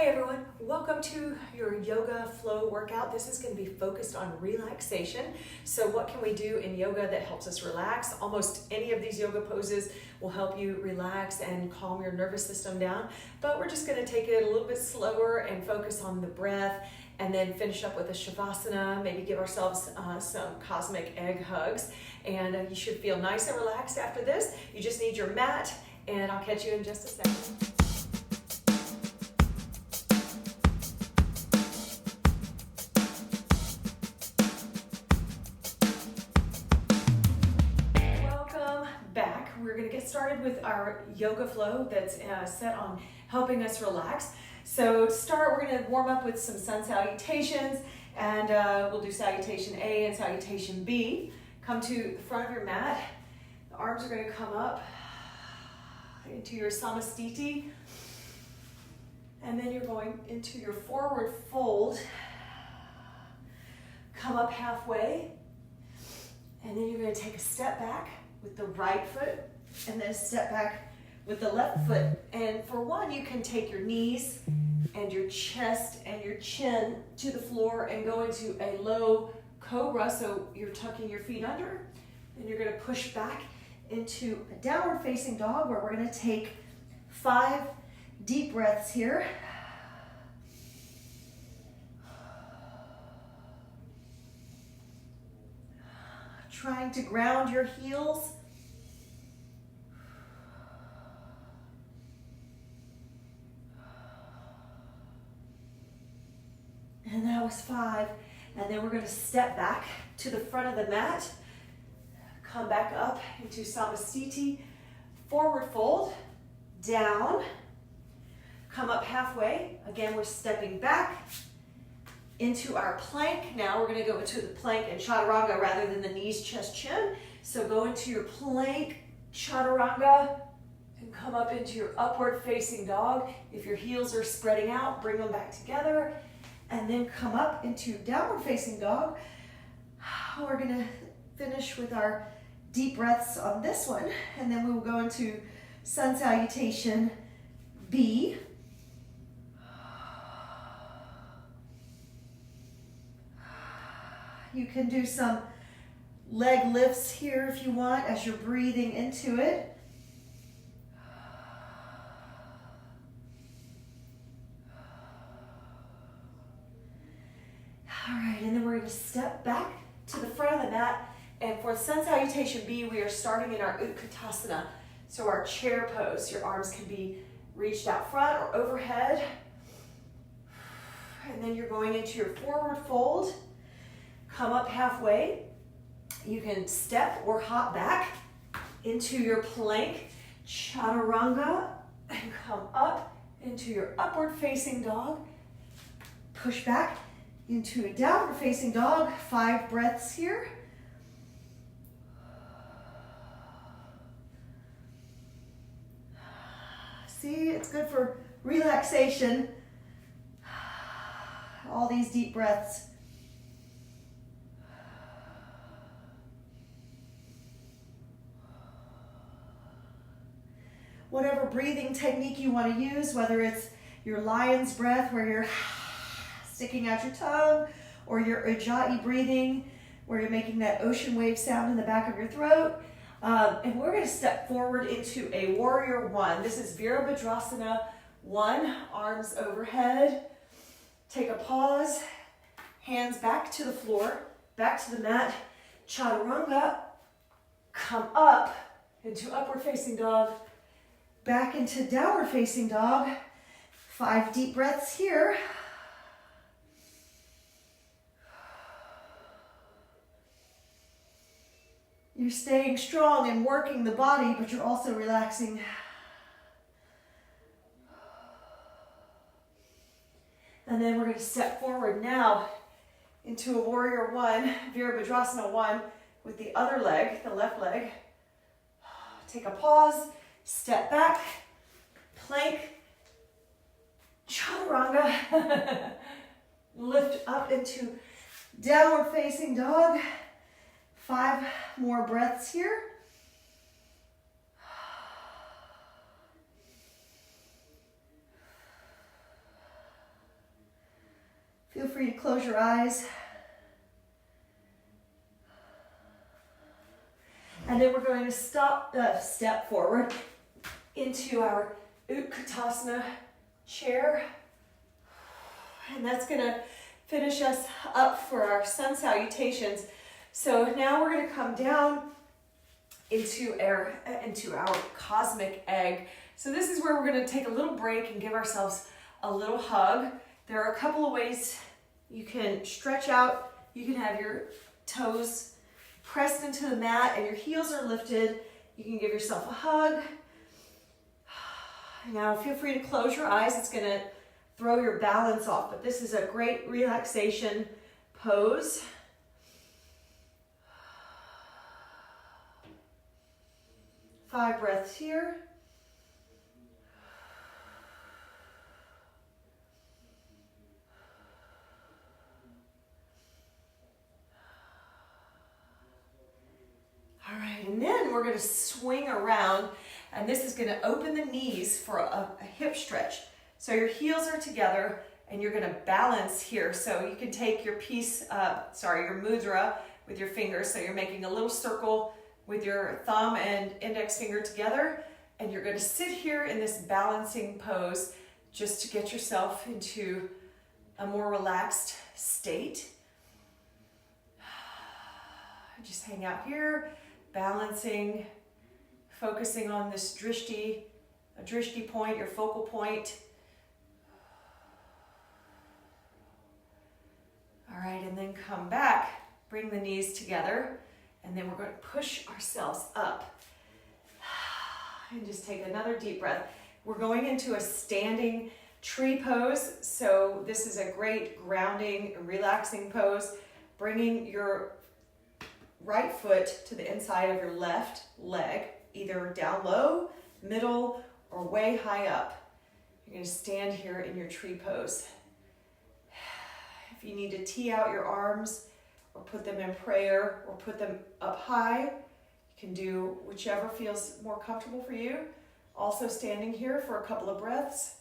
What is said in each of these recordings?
Hi everyone, welcome to your yoga flow workout. This is going to be focused on relaxation. So what can we do in yoga that helps us relax? Almost any of these yoga poses will help you relax and calm your nervous system down, but we're just going to take it a little bit slower and focus on the breath, and then finish up with a shavasana, maybe give ourselves some cosmic egg hugs, and you should feel nice and relaxed after this. You just need your mat, and I'll catch you in just a second. Back. We're going to get started with our yoga flow that's set on helping us relax. So to start, we're going to warm up with some sun salutations, and we'll do salutation A and salutation B. Come to the front of your mat. The arms are going to come up into your samastiti, and then you're going into your forward fold. Come up halfway, and then you're going to take a step back with the right foot, and then step back with the left foot. And for one, you can take your knees and your chest and your chin to the floor and go into a low cobra, so you're tucking your feet under. Then you're going to push back into a downward facing dog, where we're going to take 5 deep breaths here. Trying to ground your heels. And that was 5. And then we're going to step back to the front of the mat. Come back up into samastiti. Forward fold. Down. Come up halfway. Again, we're stepping back into our plank. Now we're going to go into the plank and chaturanga rather than the knees, chest, chin. So go into your plank, chaturanga, and come up into your upward facing dog. If your heels are spreading out, bring them back together, and then come up into downward facing dog. We're going to finish with our deep breaths on this one, and then we will go into sun salutation B. You can do some leg lifts here if you want as you're breathing into it. All right, and then we're going to step back to the front of the mat. And for sun salutation B, we are starting in our Utkatasana. So our chair pose. Your arms can be reached out front or overhead. And then you're going into your forward fold. Come up halfway. You can step or hop back into your plank, chaturanga, and come up into your upward facing dog. Push back into a downward facing dog. 5 breaths here. See, it's good for relaxation. All these deep breaths. Whatever breathing technique you want to use, whether it's your lion's breath where you're sticking out your tongue, or your ujjayi breathing where you're making that ocean wave sound in the back of your throat. And we're going to step forward into a warrior 1. This is Virabhadrasana 1, arms overhead. Take a pause, hands back to the floor, back to the mat, chaturanga, come up into upward facing dog, back into downward facing dog. 5 deep breaths here. You're staying strong and working the body, but you're also relaxing. And then we're going to step forward now into a warrior 1, Virabhadrasana 1, with the other leg, the left leg. Take a pause. Step back, plank, chaturanga, lift up into downward facing dog. 5 more breaths here. Feel free to close your eyes. And then we're going to step forward into our Utkatasana chair. And that's going to finish us up for our sun salutations. So now we're going to come down into our cosmic egg. So this is where we're going to take a little break and give ourselves a little hug. There are a couple of ways you can stretch out. You can have your toes pressed into the mat and your heels are lifted. You can give yourself a hug. Now feel free to close your eyes. It's going to throw your balance off, but this is a great relaxation pose. Five breaths here. All right, and then we're going to swing around, and this is going to open the knees for a hip stretch. So your heels are together, and you're going to balance here. So you can take your your mudra with your fingers. So you're making a little circle with your thumb and index finger together, and you're going to sit here in this balancing pose just to get yourself into a more relaxed state. Just hang out here, balancing, focusing on this drishti point, your focal point. All right, and then come back, bring the knees together, and then we're going to push ourselves up. And just take another deep breath. We're going into a standing tree pose. So this is a great grounding, relaxing pose. Bringing your right foot to the inside of your left leg, either down low, middle, or way high up. You're going to stand here in your tree pose. If you need to tee out your arms or put them in prayer or put them up high, you can do whichever feels more comfortable for you. Also standing here for a couple of breaths.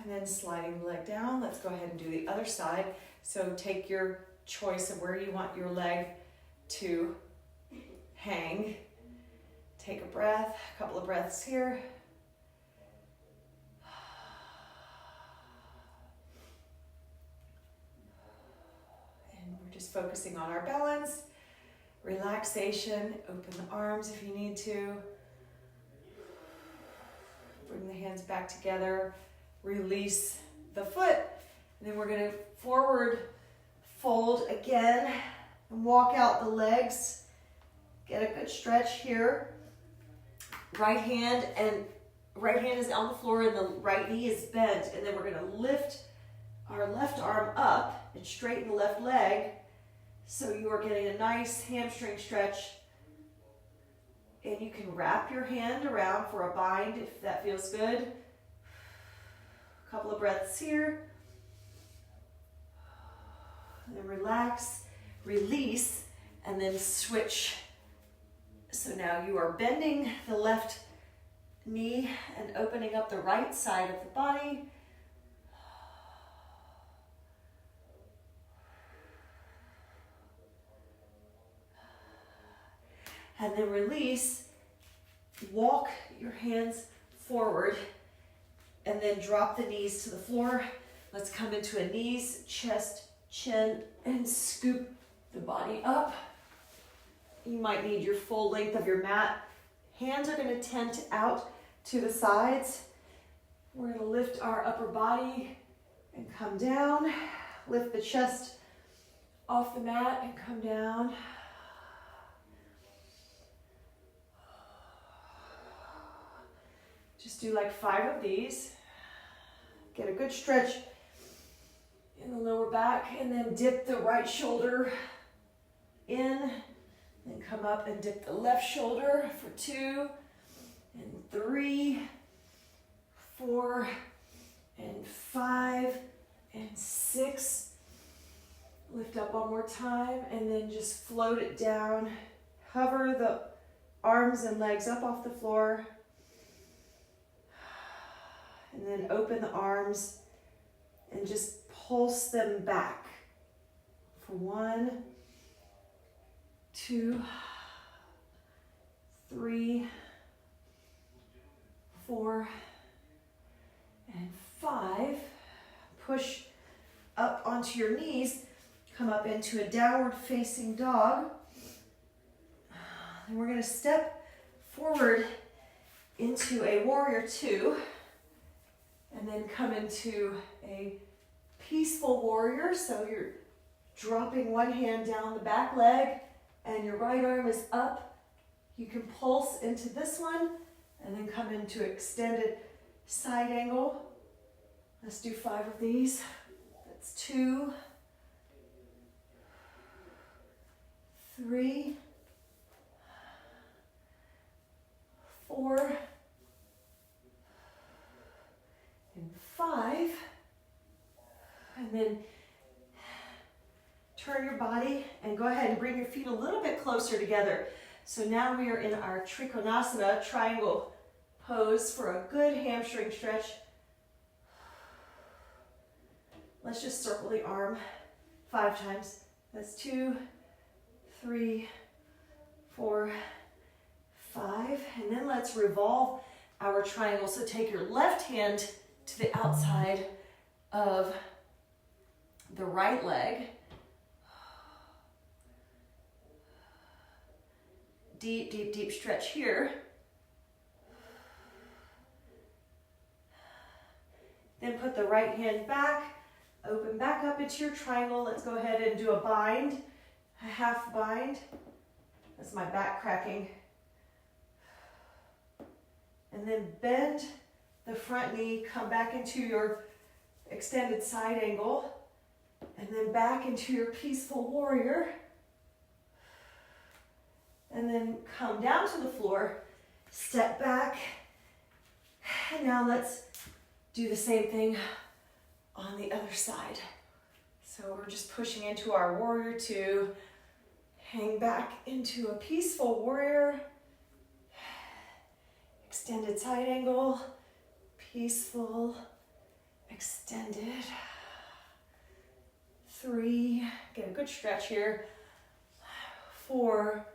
And then sliding the leg down. Let's go ahead and do the other side. So take your choice of where you want your leg to hang. Take a breath, a couple of breaths here. And we're just focusing on our balance, relaxation. Open the arms if you need to. Bring the hands back together. Release the foot, and then we're going to forward fold again and walk out the legs. Get a good stretch here. Right hand is on the floor and the right knee is bent, and then we're going to lift our left arm up and straighten the left leg so you are getting a nice hamstring stretch. And you can wrap your hand around for a bind if that feels good. Couple of breaths here. And then relax, release, and then switch. So now you are bending the left knee and opening up the right side of the body. And then release, walk your hands forward. And then drop the knees to the floor. Let's come into a knees, chest, chin, and scoop the body up. You might need your full length of your mat. Hands are going to tent out to the sides. We're going to lift our upper body and come down. Lift the chest off the mat and come down. Just do like 5 of these. Get a good stretch in the lower back, and then dip the right shoulder in, then come up and dip the left shoulder for 2 and 3, 4 and 5 and 6. Lift up one more time and then just float it down. Hover the arms and legs up off the floor. And then open the arms and just pulse them back for 1, 2, 3, 4, and 5. Push up onto your knees. Come up into a downward facing dog. And we're going to step forward into a warrior 2. And then come into a peaceful warrior. So you're dropping one hand down the back leg and your right arm is up. You can pulse into this one and then come into extended side angle. Let's do 5 of these. That's 2, 3, 4, and 5. And then turn your body and go ahead and bring your feet a little bit closer together. So now we are in our Trikonasana triangle pose for a good hamstring stretch. Let's just circle the arm 5 times. That's 2, 3, 4, 5. And then let's revolve our triangle. So take your left hand to the outside of the right leg. Deep, deep, deep stretch here. Then put the right hand back, open back up into your triangle. Let's go ahead and do a bind, a half bind. That's my back cracking. And then bend the front knee, come back into your extended side angle, and then back into your peaceful warrior. And then come down to the floor, step back, and now let's do the same thing on the other side. So we're just pushing into our warrior 2, hang back into a peaceful warrior, extended side angle, peaceful, extended, 3, get a good stretch here, 4,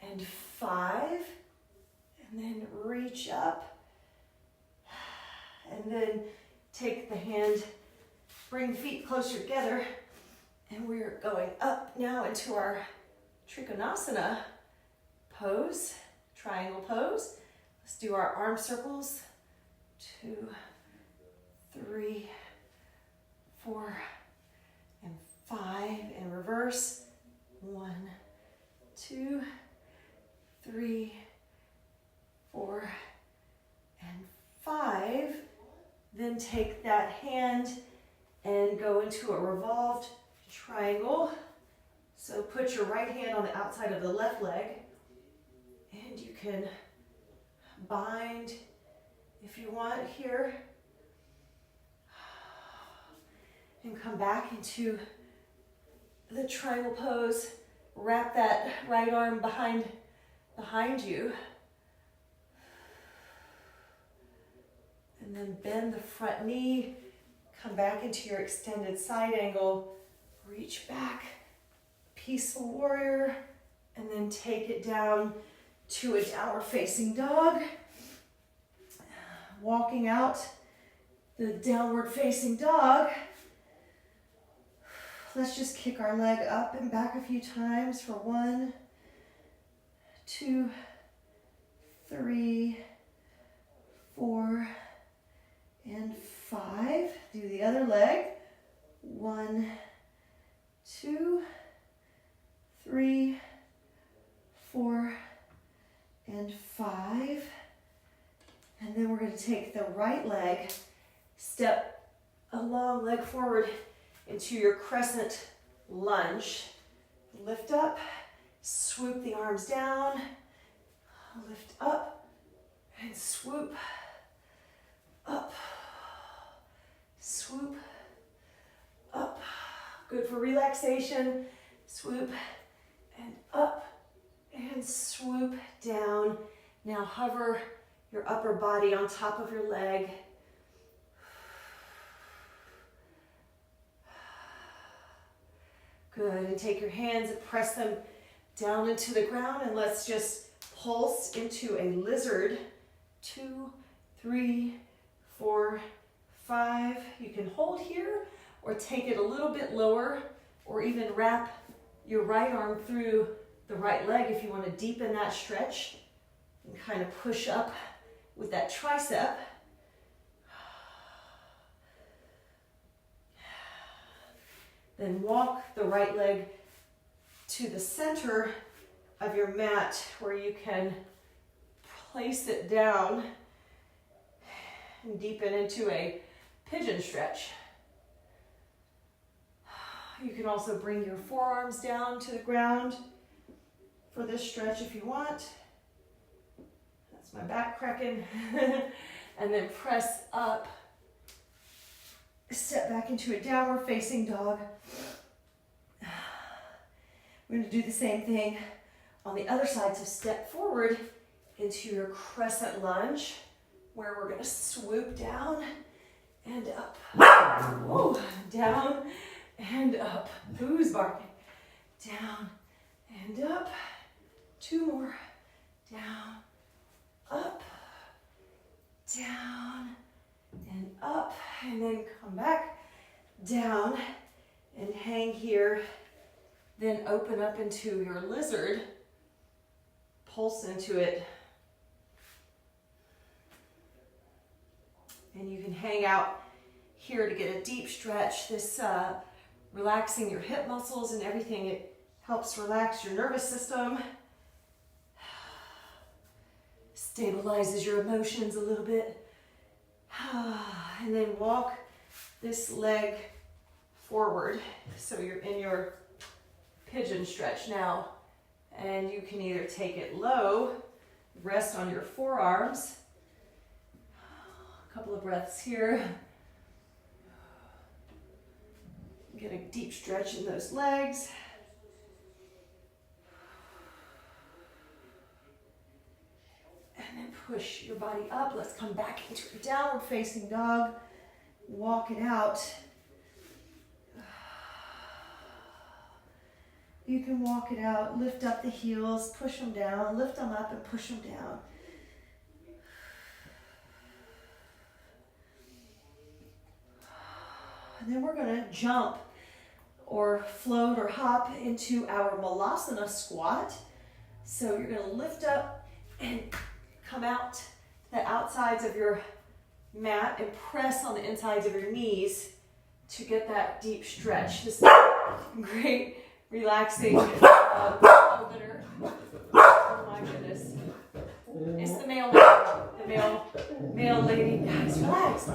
and 5, and then reach up, and then take the hand, bring the feet closer together, and we're going up now into our Trikonasana pose, triangle pose. Let's do our arm circles, 2, 3, 4, and 5, in reverse, 1, 2, 3, 4, and 5. Then take that hand and go into a revolved triangle. So put your right hand on the outside of the left leg, and you can bind if you want here, and come back into the triangle pose. Wrap that right arm behind you, and then bend the front knee, come back into your extended side angle, reach back, peaceful warrior, and then take it down to a downward facing dog. Walking out the downward facing dog, let's just kick our leg up and back a few times for 1, 2, 3, 4, and 5. Do the other leg. 1, 2, 3, 4, and 5. And then we're going to take the right leg, step a long leg forward into your crescent lunge. Lift up, swoop the arms down, lift up, and swoop up, swoop up. Good for relaxation. Swoop and up, and swoop down. Now hover your upper body on top of your leg. Good, and take your hands and press them down into the ground, and let's just pulse into a lizard. 2, 3, 4, 5. You can hold here or take it a little bit lower, or even wrap your right arm through the right leg if you want to deepen that stretch and kind of push up with that tricep. Then walk the right leg to the center of your mat where you can place it down and deepen into a pigeon stretch. You can also bring your forearms down to the ground for this stretch if you want. That's my back cracking. And then press up. Step back into a downward facing dog. We're going to do the same thing on the other side. So step forward into your crescent lunge, where we're going to swoop down and up. Whoa, down and up. Who's barking? Down and up. 2 more. Down, up, down, and up. And then come back, down, and hang here. Then open up into your lizard. Pulse into it. And you can hang out here to get a deep stretch. This relaxing your hip muscles and everything. It helps relax your nervous system. Stabilizes your emotions a little bit. And then walk this leg forward. So you're in your pigeon stretch now. And you can either take it low, rest on your forearms. A couple of breaths here. Get a deep stretch in those legs. And then push your body up. Let's come back into a downward facing dog. Walk it out. You can walk it out, lift up the heels, push them down, lift them up and push them down. And then we're going to jump or float or hop into our Malasana squat. So you're going to lift up and come out to the outsides of your mat and press on the insides of your knees to get that deep stretch. This is great relaxing opener. Oh my goodness. It's the male lady. Guys, relax.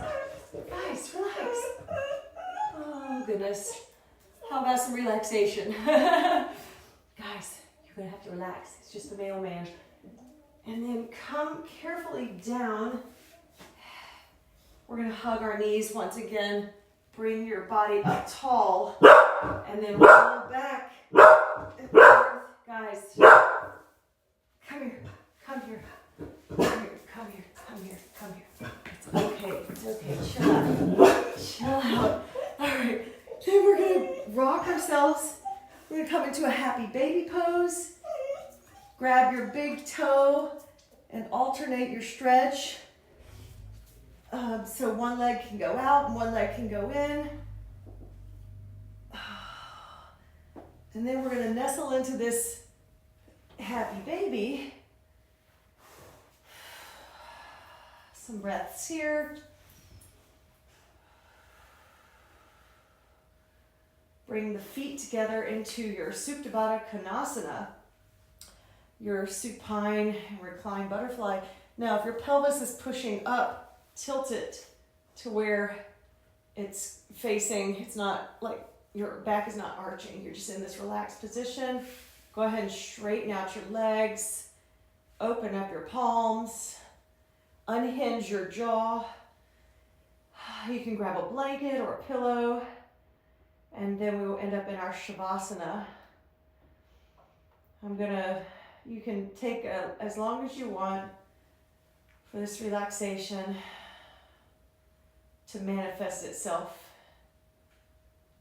Guys, relax. Oh goodness. How about some relaxation? Guys, you're gonna have to relax. It's just the male man. And then come carefully down. We're gonna hug our knees once again. Bring your body up tall. And then roll back and forth. Guys, come here, come here, come here, come here, come here, come here. It's okay, chill out, chill out. All right, then we're gonna rock ourselves. We're gonna come into a happy baby pose. Grab your big toe and alternate your stretch. So one leg can go out and one leg can go in. And then we're going to nestle into this happy baby. Some breaths here. Bring the feet together into your Supta Baddha Konasana, your supine and reclined butterfly. Now, if your pelvis is pushing up, tilt it to where it's facing, it's not like your back is not arching. You're just in this relaxed position. Go ahead and straighten out your legs. Open up your palms. Unhinge your jaw. You can grab a blanket or a pillow. And then we will end up in our Shavasana. I'm going to You can take as long as you want for this relaxation to manifest itself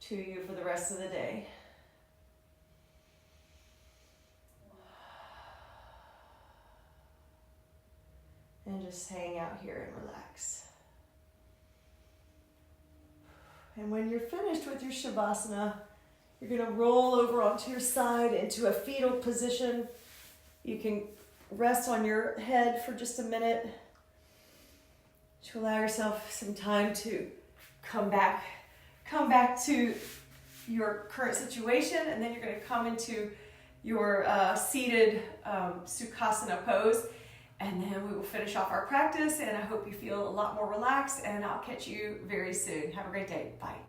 to you for the rest of the day. And just hang out here and relax. And when you're finished with your Shavasana, you're going to roll over onto your side into a fetal position. You can rest on your head for just a minute to allow yourself some time to come back to your current situation, and then you're going to come into your seated Sukhasana pose, and then we will finish off our practice, and I hope you feel a lot more relaxed, and I'll catch you very soon. Have a great day. Bye.